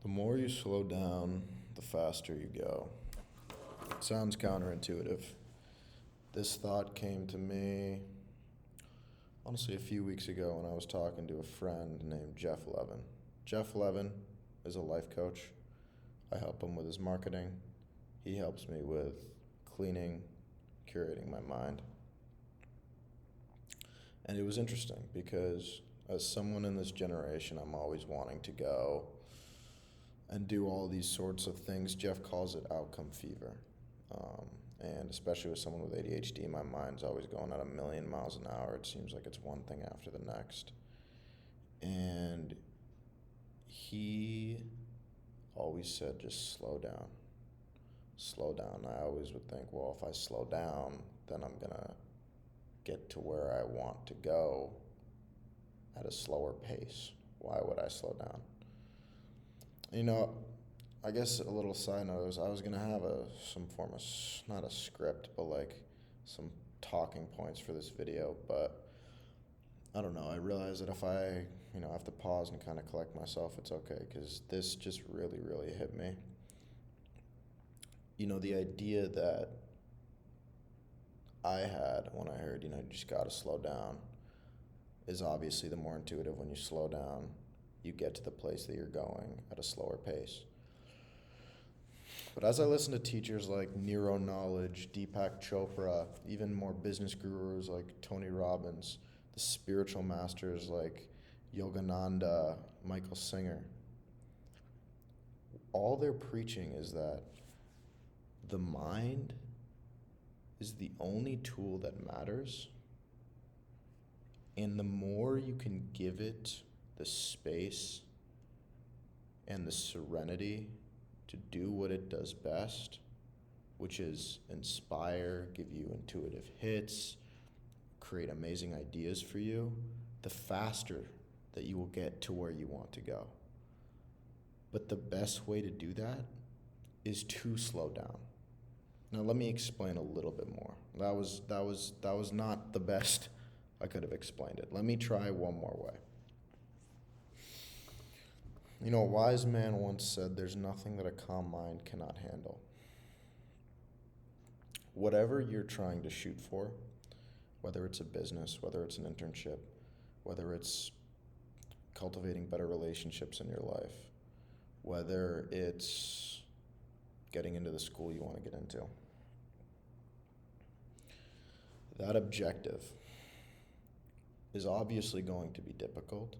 The more you slow down, the faster you go. It sounds counterintuitive. This thought came to me, honestly, a few weeks ago when I was talking to a friend named Jeff Levin. Jeff Levin is a life coach. I help him with his marketing. He helps me with cleaning, curating my mind. And it was interesting because as someone in this generation, I'm always wanting to go and do all these sorts of things. Jeff calls it outcome fever. And especially with someone with ADHD, my mind's always going at 1,000,000 miles an hour. It seems like it's one thing after the next. And he always said, just slow down. Slow down. I always would think, well, if I slow down, then I'm going to get to where I want to go at a slower pace. Why would I slow down? You know, I guess a little side note is I was going to have some form of, not a script, but like some talking points for this video, but I don't know. I realized that if I, have to pause and kind of collect myself, it's okay, because this just really, really hit me. The idea that I had when I heard, you just got to slow down is obviously the more intuitive. When you slow down, you get to the place that you're going at a slower pace. But as I listen to teachers like Neuro Knowledge, Deepak Chopra, even more business gurus like Tony Robbins, the spiritual masters like Yogananda, Michael Singer, all they're preaching is that the mind is the only tool that matters, and the more you can give it the space and the serenity to do what it does best, which is inspire, give you intuitive hits, create amazing ideas for you, the faster that you will get to where you want to go. But the best way to do that is to slow down. Now let me explain a little bit more. That was not the best I could have explained it. Let me try one more way. A wise man once said, there's nothing that a calm mind cannot handle. Whatever you're trying to shoot for, whether it's a business, whether it's an internship, whether it's cultivating better relationships in your life, whether it's getting into the school you want to get into, that objective is obviously going to be difficult.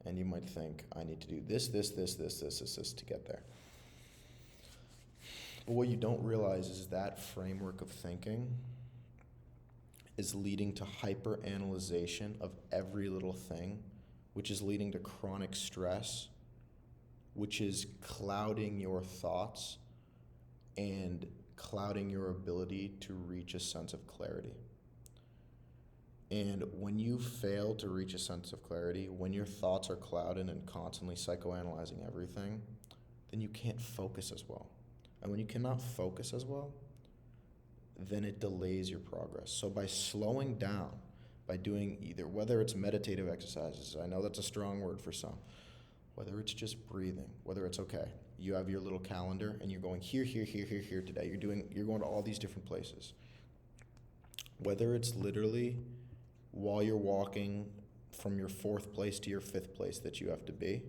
And you might think, I need to do this to get there. But what you don't realize is that framework of thinking is leading to hyper-analyzation of every little thing, which is leading to chronic stress, which is clouding your thoughts and clouding your ability to reach a sense of clarity. And when you fail to reach a sense of clarity, when your thoughts are clouded and constantly psychoanalyzing everything, then you can't focus as well. And when you cannot focus as well, then it delays your progress. So by slowing down, by doing whether it's meditative exercises, I know that's a strong word for some, whether it's just breathing, whether it's okay, you have your little calendar and you're going here today, you're going to all these different places. Whether it's literally while you're walking from your 4th place to your 5th place that you have to be,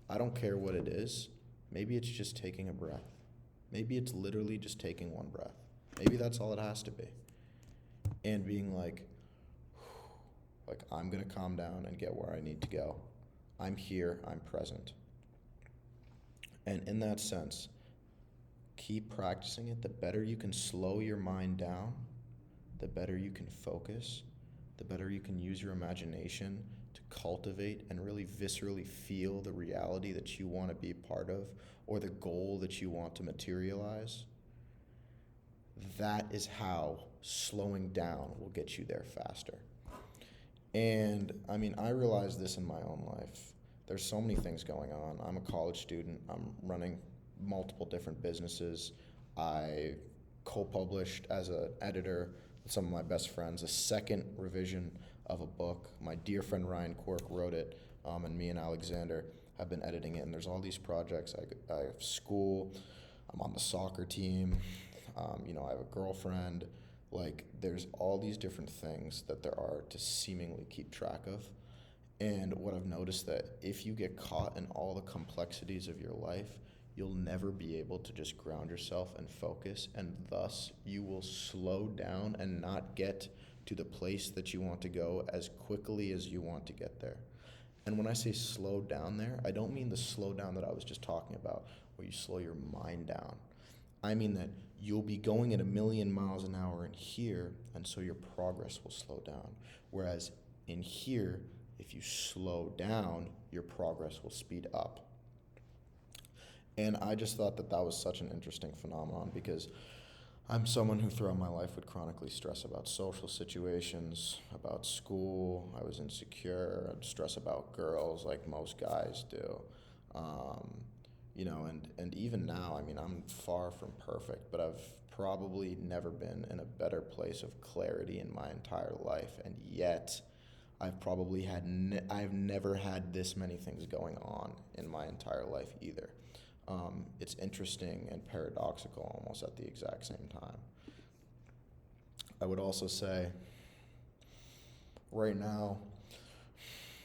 I don't care what it is. Maybe it's just taking a breath. Maybe it's literally just taking one breath. Maybe that's all it has to be. And being like I'm going to calm down and get where I need to go. I'm here, I'm present. And in that sense, keep practicing it. The better you can slow your mind down, the better you can focus, the better you can use your imagination to cultivate and really viscerally feel the reality that you want to be a part of or the goal that you want to materialize. That is how slowing down will get you there faster. And I realized this in my own life. There's so many things going on. I'm a college student. I'm running multiple different businesses. I co-published as an editor with some of my best friends a second revision of a book. My dear friend Ryan Quirk wrote it, and me and Alexander have been editing it, and there's all these projects. I have school, I'm on the soccer team, I have a girlfriend. Like, there's all these different things that there are to seemingly keep track of. And what I've noticed that if you get caught in all the complexities of your life, you'll never be able to just ground yourself and focus, and thus you will slow down and not get to the place that you want to go as quickly as you want to get there. And when I say slow down there, I don't mean the slow down that I was just talking about, where you slow your mind down. I mean that you'll be going at 1,000,000 miles an hour in here, and so your progress will slow down. Whereas in here, if you slow down, your progress will speed up. And I just thought that that was such an interesting phenomenon, because I'm someone who throughout my life would chronically stress about social situations, about school. I was insecure. I'd stress about girls like most guys do. And even now, I mean, I'm far from perfect, but I've probably never been in a better place of clarity in my entire life. And yet, I've never had this many things going on in my entire life either. It's interesting and paradoxical almost at the exact same time. I would also say, right now,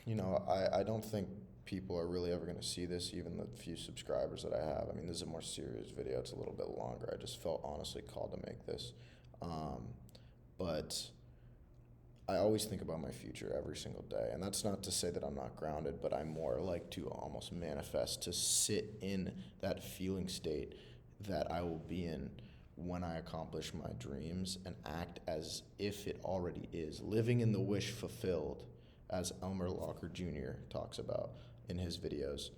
I don't think people are really ever going to see this, even the few subscribers that I have. I mean, this is a more serious video. It's a little bit longer. I just felt honestly called to make this. But I always think about my future every single day. And that's not to say that I'm not grounded, but I'm more like to almost manifest, to sit in that feeling state that I will be in when I accomplish my dreams, and act as if it already is. Living in the wish fulfilled, as Elmer Locker Jr. talks about in his videos.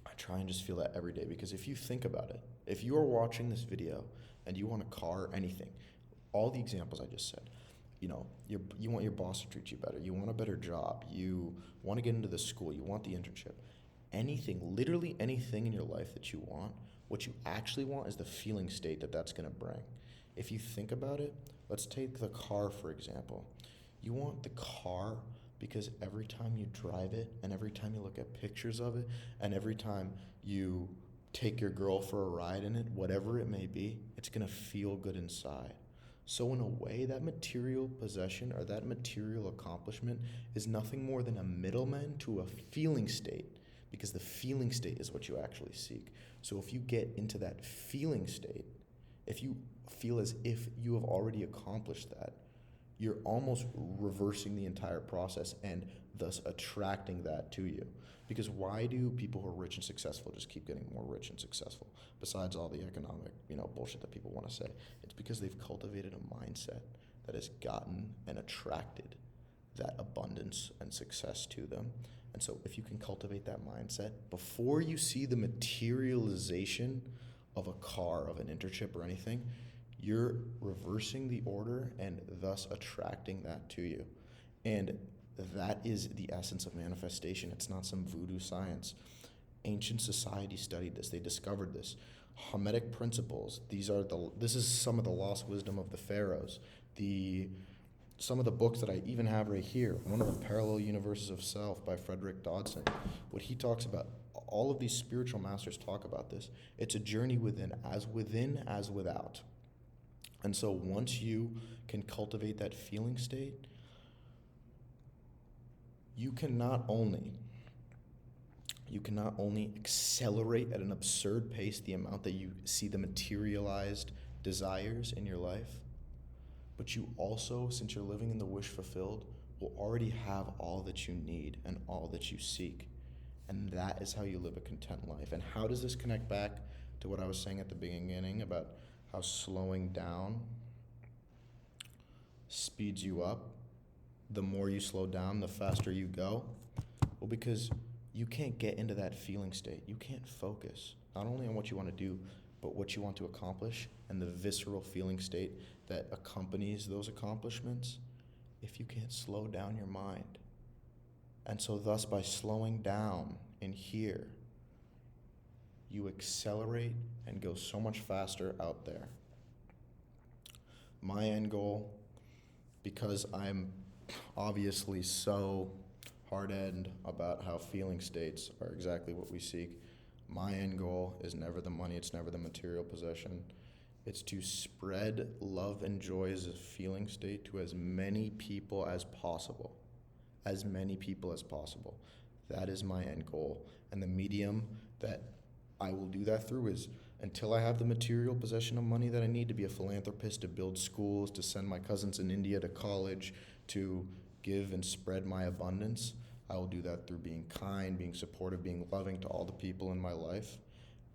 I try and just feel that every day, because if you think about it, if you are watching this video and you want a car or anything, all the examples I just said, you want your boss to treat you better, you want a better job, you want to get into the school, you want the internship, anything, literally anything in your life that you want, what you actually want is the feeling state that that's going to bring. If you think about it, let's take the car, for example. You want the car because every time you drive it, and every time you look at pictures of it, and every time you take your girl for a ride in it, whatever it may be, it's going to feel good inside. So in a way, that material possession or that material accomplishment is nothing more than a middleman to a feeling state, because the feeling state is what you actually seek. So if you get into that feeling state, if you feel as if you have already accomplished that, you're almost reversing the entire process and thus attracting that to you. Because why do people who are rich and successful just keep getting more rich and successful, besides all the economic, bullshit that people want to say? It's because they've cultivated a mindset that has gotten and attracted that abundance and success to them. And so if you can cultivate that mindset before you see the materialization of a car, of an internship or anything, you're reversing the order and thus attracting that to you. And that is the essence of manifestation. It's not some voodoo science. Ancient society studied this. They discovered this. Hermetic principles. This is some of the lost wisdom of the pharaohs. Some of the books that I even have right here. One of the Parallel Universes of Self by Frederick Dodson. What he talks about, all of these spiritual masters talk about this. It's a journey within as without. And so once you can cultivate that feeling state, you can not only accelerate at an absurd pace the amount that you see the materialized desires in your life, but you also, since you're living in the wish fulfilled, will already have all that you need and all that you seek. And that is how you live a content life. And how does this connect back to what I was saying at the beginning about how slowing down speeds you up? The more you slow down, the faster you go. Well, because you can't get into that feeling state. You can't focus, not only on what you want to do, but what you want to accomplish and the visceral feeling state that accompanies those accomplishments if you can't slow down your mind. And so thus, by slowing down in here, you accelerate and go so much faster out there. My end goal, because I'm obviously so hard end about how feeling states are exactly what we seek. My end goal is never the money, it's never the material possession. It's to spread love and joy as a feeling state to as many people as possible. As many people as possible. That is my end goal. And the medium that I will do that through is until I have the material possession of money that I need to be a philanthropist, to build schools, to send my cousins in India to college, to give and spread my abundance. I will do that through being kind, being supportive, being loving to all the people in my life.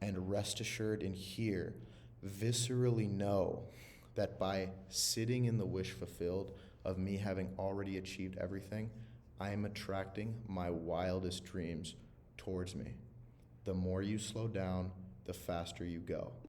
And rest assured and here, viscerally know that by sitting in the wish fulfilled of me having already achieved everything, I am attracting my wildest dreams towards me. The more you slow down, the faster you go.